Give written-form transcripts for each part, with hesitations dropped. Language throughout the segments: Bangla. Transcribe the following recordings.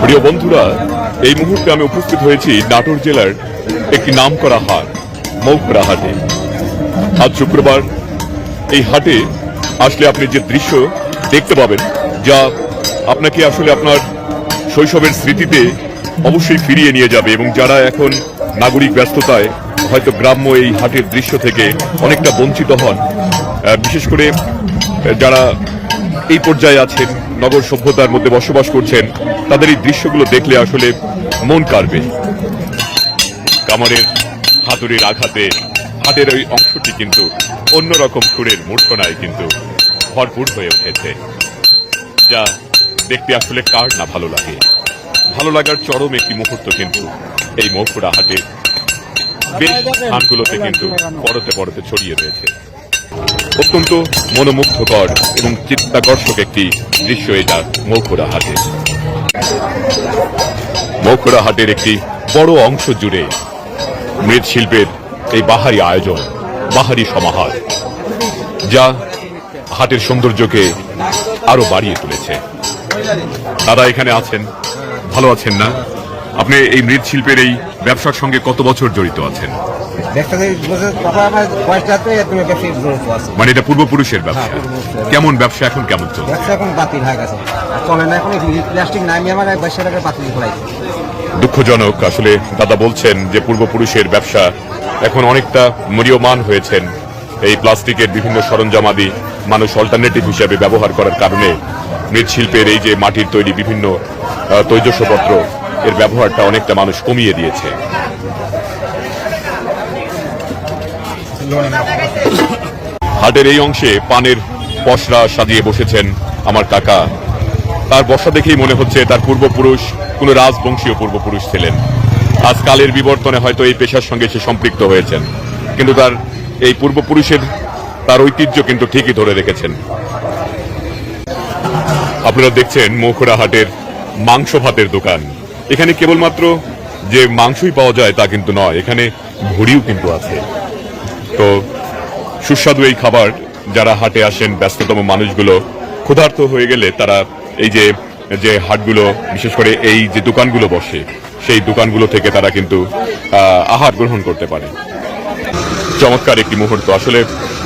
প্রিয় বন্ধুরা, এই মুহূর্তে আমি উপস্থিত হয়েছি নাটোর জেলার একটি নামকরা হাট মৌখরা হাটে। আজ শুক্রবার। এই হাটে আসলে আপনি যে দৃশ্য দেখতে পাবেন, যা আপনাকে আসলে আপনার শৈশবের স্মৃতিতে অবশ্যই ফিরিয়ে নিয়ে যাবে, এবং যারা এখন নাগরিক ব্যস্ততায় হয়তো গ্রাম্য এই হাটের দৃশ্য থেকে অনেকটা বঞ্চিত হন, বিশেষ করে যারা এই পর্যায়ে আছেন, নগর সভ্যতার মধ্যে বসবাস করছেন, তাদের এই দৃশ্যগুলো দেখলে আসলে মন কাড়বে। কামারের হাতুড়ির আঘাতে হাটের ওই অংশটি কিন্তু অন্যরকম সুরের মূর্ছনায় কিন্তু ভরপুর হয়ে উঠেছে, যা দেখতে আসলে কার না ভালো লাগে। ভালো লাগার চরম একটি মুহূর্ত কিন্তু এই মৌখরা হাটের বেশ স্থানগুলোতে কিন্তু পরতে পরতে ছড়িয়ে রয়েছে। অত্যন্ত মনোমুগ্ধকর এবং চিত্তাকর্ষক একটি দৃশ্য এটা মৌখরা হাটে। মৌখরা হাটের একটি বড় অংশ জুড়ে মৃৎশিল্পের এই বাহারি আয়োজন, বাহারি সমাহার, যা হাটের সৌন্দর্যকে আরো বাড়িয়ে তুলেছে। দাদা এখানে আছেন, ভালো আছেন না? আপনি এই মৃৎশিল্পের এই ব্যবসার সঙ্গে কত বছর জড়িত আছেন? মানে এটা পূর্বপুরুষের ব্যবসা। কেমন ব্যবসা এখন, কেমন চলছে? দুঃখজনক আসলে। দাদা বলছেন যে পূর্বপুরুষের ব্যবসা এখন অনেকটা ম্রিয়মাণ হয়েছেন। এই প্লাস্টিকের বিভিন্ন সরঞ্জামাদি মানুষ অল্টারনেটিভ হিসেবে ব্যবহার করার কারণে মৃৎশিল্পের এই যে মাটির তৈরি বিভিন্ন তৈজসপত্র, এর ব্যবহারটা অনেকটা মানুষ কমিয়ে দিয়েছে। হাটের এই অংশে পানের পসরা সাজিয়ে বসেছেন আমার কাকা। তার বসা দেখেই মনে হচ্ছে তার পূর্বপুরুষ কোনো রাজবংশীয় পূর্বপুরুষ ছিলেন। আজকালের বিবর্তনে হয়তো এই পেশার সঙ্গে সে সম্পৃক্ত হয়েছেন, কিন্তু তার এই পূর্বপুরুষের তার ঐতিহ্য কিন্তু ঠিকই ধরে রেখেছেন। আপনারা দেখছেন মৌখরা হাটের মাংস ভাতের দোকান। এখানে কেবলমাত্র যে মাংসই পাওয়া যায় তা কিন্তু নয়, এখানে ভুড়িও কিন্তু আছে। তো সুস্বাদু এই খাবার যারা হাটে আসেন, ব্যস্ততম মানুষগুলো ক্ষুধার্ত হয়ে গেলে তারা এই যে হাটগুলো, বিশেষ করে এই যে দোকানগুলো বসে, সেই দোকানগুলো থেকে তারা কিন্তু আহার গ্রহণ করতে পারে। চমৎকার একটি মুহূর্ত আসলে।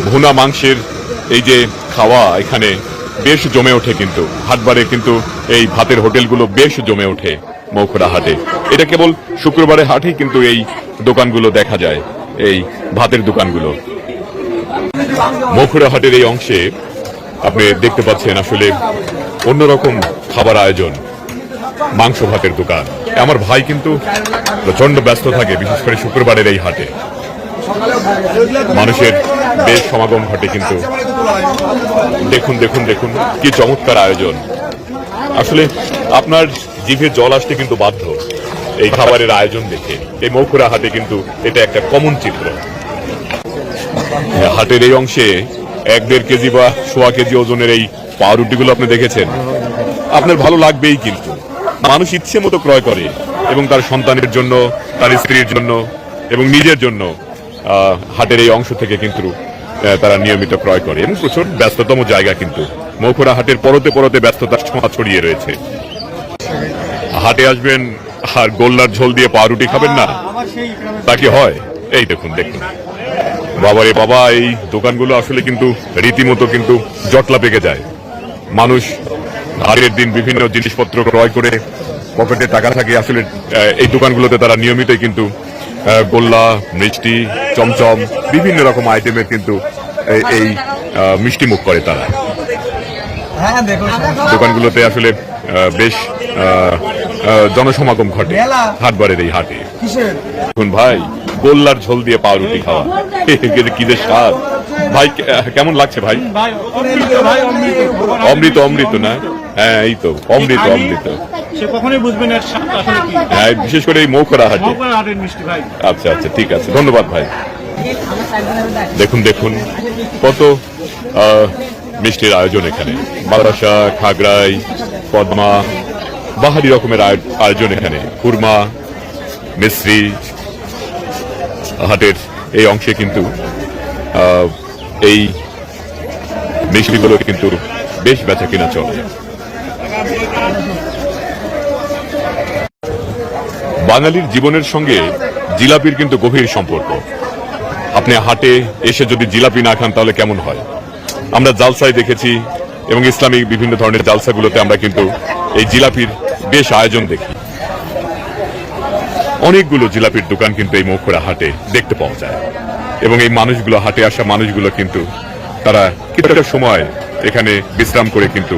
ভুনা মাংসের এই যে খাওয়া এখানে বেশ জমে ওঠে, কিন্তু হাটবারে কিন্তু এই ভাতের হোটেলগুলো বেশ জমে ওঠে মৌখরা হাটে। এটা কেবল শুক্রবারে হাটেই কিন্তু এই দোকানগুলো দেখা যায়, এই ভাতের দোকানগুলো। মৌখরা হাটের এই অংশে আপনি দেখতে পাচ্ছেন আসলে অন্যরকম খাবার আয়োজন, মাংস ভাতের দোকান। আমার ভাই কিন্তু প্রচন্ড ব্যস্ত থাকে, বিশেষ করে শুক্রবারের এই হাটে মানুষের বেশ সমাগম ঘটে। কিন্তু দেখুন দেখুন দেখুন কি চমৎকার আয়োজন। আসলে আপনার জিভে জল আসতে কিন্তু বাধ্য এই খাবারের আয়োজন দেখে। এই মৌখরা হাটে কিন্তু এটা একটা কমন চিত্র। হাটের এই অংশে 1-1.5 কেজি বা 1.25 কেজি ওজনের এই পাউরুটিগুলো আপনি দেখেছেন, আপনার ভালো লাগবেই। কিন্তু মানুষ ইচ্ছে মতো ক্রয় করে, এবং তার সন্তানের জন্য, তার স্ত্রীর জন্য এবং নিজের জন্য হাটের এই অংশ থেকে কিন্তু তারা নিয়মিত ক্রয় করে। এবং প্রচুর ব্যস্ততম জায়গা কিন্তু মৌখরা হাটের পরতে পরতে ব্যস্ততার ছোঁয়া ছড়িয়ে রয়েছে। হাটে আসবেন আর গোল্লার ঝোল দিয়ে পাউরুটি খাবেন না, তা কি হয়? এই দেখুন দেখুন, বাবারে বাবা, এই দোকানগুলো আসলে কিন্তু রীতিমতো কিন্তু জটলা পেকে যায়। মানুষ আগের দিন বিভিন্ন জিনিসপত্র ক্রয় করে পকেটে টাকা থাকে, আসলে এই দোকানগুলোতে তারা নিয়মিতই কিন্তু গোল্লা, মিষ্টি, চমচম, বিভিন্ন রকম আইটেমের কিন্তু এই মিষ্টি মুখ করে তারা। দোকানগুলোতে আসলে বেশ জনসমাগম ঘটে হাটবারের এই হাটে। দেখুন ভাই, গোল্লার ঝোল দিয়ে পাউরুটি খাওয়া, কি যে স্বাদ ভাই! কেমন লাগছে ভাই? অমৃত অমৃত না? হ্যাঁ, এই তো অমৃত অমৃত। হ্যাঁ, বিশেষ করে এই মৌখরা হাটে। আচ্ছা আচ্ছা, ঠিক আছে, ধন্যবাদ ভাই। দেখুন দেখুন কত মিষ্টির আয়োজন এখানে। বাতাসা, খাগড়াই, পদ্মা, বাহারি রকমের আয়োজন এখানে। খুরমা, মিশ্রি। হাটের এই অংশে কিন্তু এই মিষ্টিগুলো কিন্তু বেশ বেচা কিনা চলে। বাঙালির জীবনের সঙ্গে জিলাপির কিন্তু গভীর সম্পর্ক। আপনি হাটে এসে যদি জিলাপি না খান তাহলে কেমন হয়? আমরা জালসায় দেখেছি এবং ইসলামিক বিভিন্ন ধরনের জালসাগুলোতে আমরা কিন্তু এই জিলাপির বেশ আয়োজন দেখি। অনেকগুলো জিলাপির দোকান কিন্তু এই মৌখুড়া হাটে দেখতে পাওয়া যায় এবং এই মানুষগুলো, হাটে আসা মানুষগুলো কিন্তু তারা কিছুটা সময় এখানে বিশ্রাম করে কিন্তু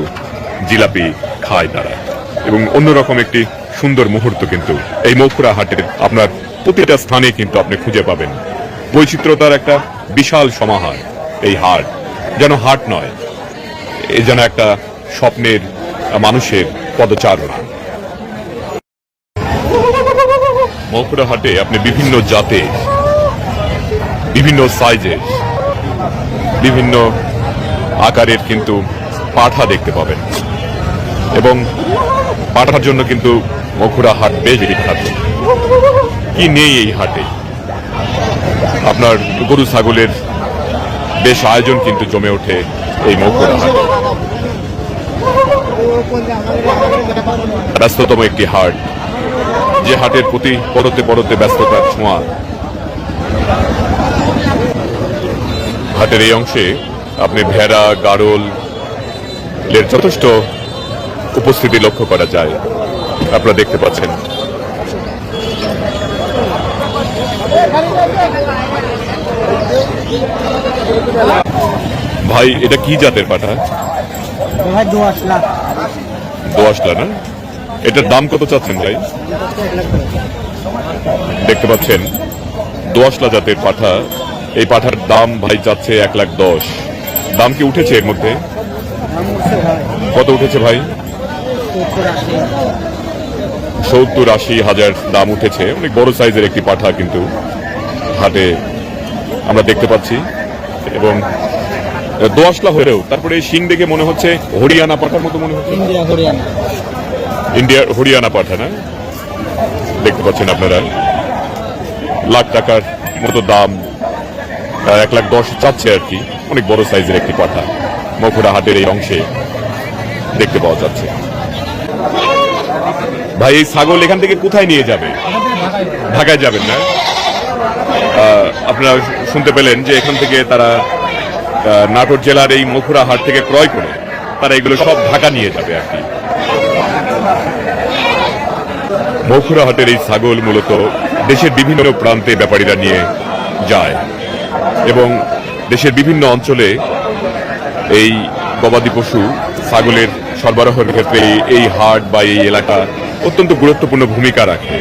জিলাপি খায় তারা, এবং অন্যরকম একটি সুন্দর মুহূর্ত কিন্তু এই মৌখুড়া হাটের আপনার প্রতিটা স্থানে কিন্তু আপনি খুঁজে পাবেন। বৈচিত্র্যতার একটা বিশাল সমাহার এই হাট, যেন হাট নয়, এ যেন একটা স্বপ্নের মানুষের পদচারণা। মৌখুড়া হাটে আপনি বিভিন্ন জাতে, বিভিন্ন সাইজের, বিভিন্ন আকারের কিন্তু পাঠা দেখতে পাবেন, এবং পাঠার জন্য কিন্তু মৌখুড়া হাট বেশ বিখ্যাত। কি নেই এই হাটে? আপনার গরু ছাগলের বেশ আয়োজন কিন্তু জমে ওঠে এই মৌখুড়া হাটে। ব্যস্ততম একটি হাট, যে হাটের প্রতি পরতে পরতে ব্যস্ততার ছোঁয়া। হাটের এই অংশে আপনি ভেড়া, গাড়ল এর যথেষ্ট উপস্থিতি লক্ষ্য করা যায়, আপনারা দেখতে পাচ্ছেন। ভাই, এটা কি জাতের পাঠা? দোআঁশলা না? এটার দাম কত চাচ্ছেন ভাই? দেখতে পাচ্ছেন দোআঁশলা জাতের পাঠা। এই পাঠার দাম ভাই যাচ্ছে 1,10,000। দাম কি উঠেছে এর মধ্যে? কত উঠেছে ভাই? 70-80 হাজার দাম উঠেছে। অনেক বড় সাইজের একটি পাঠা কিন্তু হাটে আমরা দেখতে পাচ্ছি, এবং দোআঁশলা হলেও তারপরে শিং দেখে মনে হচ্ছে হরিয়ানা পাঠার মতো মনে হচ্ছে। ইন্ডিয়ার হরিয়ানা পাঠা না? দেখতে পাচ্ছেন আপনারা, লাখ টাকার মতো দাম, 1,10,000 চাচ্ছে আর কি। অনেক বড় সাইজের একটি পাঠা মৌখুড়া হাটের এই অংশে দেখতে পাওয়া যাচ্ছে। ভাই, এই ছাগল এখান থেকে কোথায় নিয়ে যাবে? ঢাকায় যাবেন না? আপনারা শুনতে পেলেন যে এখান থেকে তারা নাটোর জেলার এই মৌখুড়া হাট থেকে ক্রয় করে তারা এগুলো সব ঢাকা নিয়ে যাবে আর কি। মৌখুড়া হাটের এই ছাগল মূলত দেশের বিভিন্ন প্রান্তে ব্যাপারীরা নিয়ে যায়, এবং দেশের বিভিন্ন অঞ্চলে এই গবাদি পশু ছাগলের সরবরাহের ক্ষেত্রে এই হাট বা এই এলাকা অত্যন্ত গুরুত্বপূর্ণ ভূমিকা রাখে।